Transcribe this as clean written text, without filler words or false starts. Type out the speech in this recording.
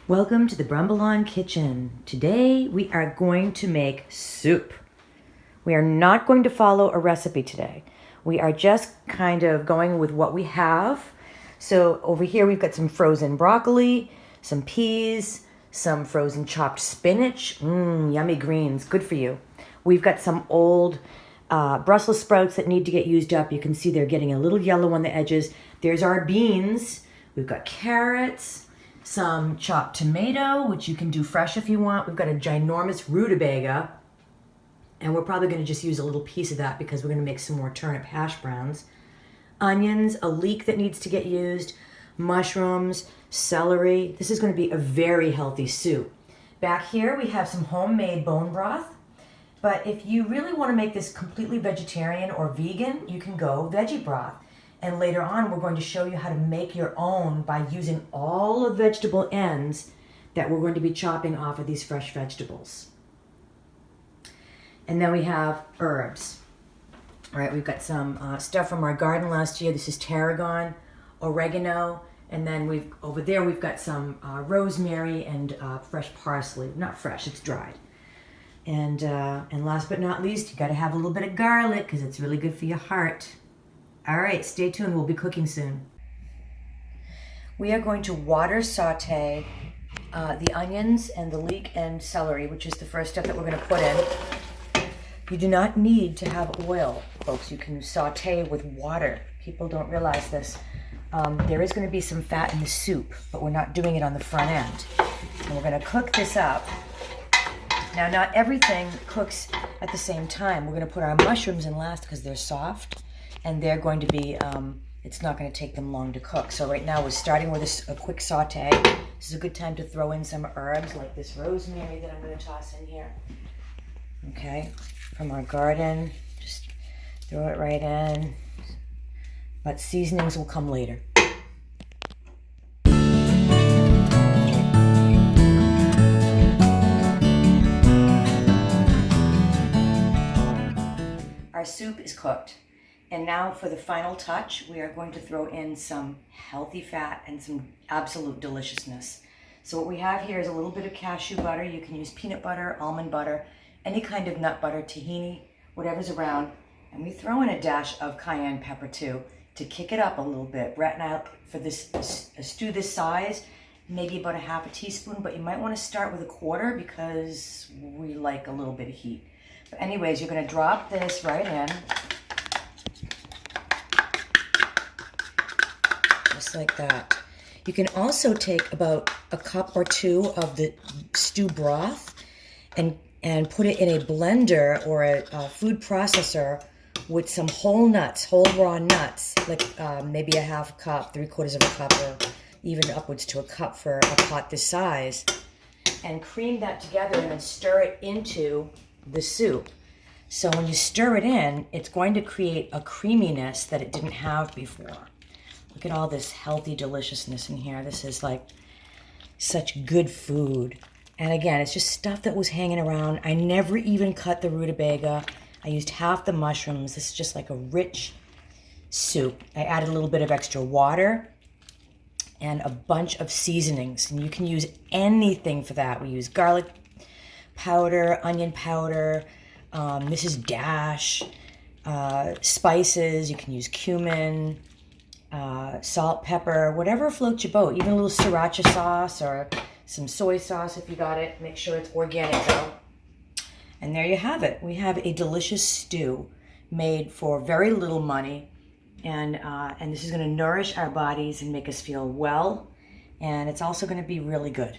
Welcome to the Brumbalon Kitchen. Today we are going to make soup. We are not going to follow a recipe today. We are just kind of going with what we have. So over here we've got some frozen broccoli, some peas, some frozen chopped spinach. Yummy greens, good for you. We've got some old Brussels sprouts that need to get used up. You can see they're getting a little yellow on the edges. There's our beans. We've got carrots, some chopped tomato, which you can do fresh if you want. We've got a ginormous rutabaga, and we're probably going to just use a little piece of that because we're going to make some more turnip hash browns. Onions, a leek that needs to get used, mushrooms, celery. This is going to be a very healthy soup. Back here we have some homemade bone broth, but if you really want to make this completely vegetarian or vegan, you can go veggie broth. And later on, we're going to show you how to make your own by using all the vegetable ends that we're going to be chopping off of these fresh vegetables. And then we have herbs. All right, we've got some stuff from our garden last year. This is tarragon, oregano, and then over there we've got some rosemary and fresh parsley. Not fresh, it's dried. And last but not least, you got to have a little bit of garlic because it's really good for your heart. All right, stay tuned. We'll be cooking soon. We are going to water saute the onions and the leek and celery, which is the first step that we're going to put in. You do not need to have oil, folks. You can saute with water. People don't realize this. There is going to be some fat in the soup, but we're not doing it on the front end. And we're going to cook this up. Now, not everything cooks at the same time. We're going to put our mushrooms in last because they're soft. And they're going to be, it's not going to take them long to cook. So right now we're starting with a quick saute. This is a good time to throw in some herbs like this rosemary that I'm going to toss in here. Okay, from our garden. Just throw it right in. But seasonings will come later. Our soup is cooked. And now for the final touch, we are going to throw in some healthy fat and some absolute deliciousness. So what we have here is a little bit of cashew butter. You can use peanut butter, almond butter, any kind of nut butter, tahini, whatever's around. And we throw in a dash of cayenne pepper too to kick it up a little bit. Brett and I, for this a stew this size, maybe about a half a teaspoon, but you might want to start with a quarter because we like a little bit of heat. But anyways, you're going to drop this right in. Just like that. You can also take about a cup or two of the stew broth and put it in a blender or a food processor with some whole nuts, whole raw nuts, like maybe a half cup, 3/4 of a cup, or even upwards to a cup for a pot this size, and cream that together and then stir it into the soup. So when you stir it in, it's going to create a creaminess that it didn't have before. Look at all this healthy deliciousness in here. This is like such good food. And again, it's just stuff that was hanging around. I never even cut the rutabaga. I used half the mushrooms. This is just like a rich soup. I added a little bit of extra water and a bunch of seasonings. And you can use anything for that. We use garlic powder, onion powder. This is dash. Spices. You can use cumin. Salt, pepper, whatever floats your boat. Even a little sriracha sauce or some soy sauce if you got it. Make sure it's organic though. And there you have it. We have a delicious stew made for very little money, and this is going to nourish our bodies and make us feel well, and it's also going to be really good.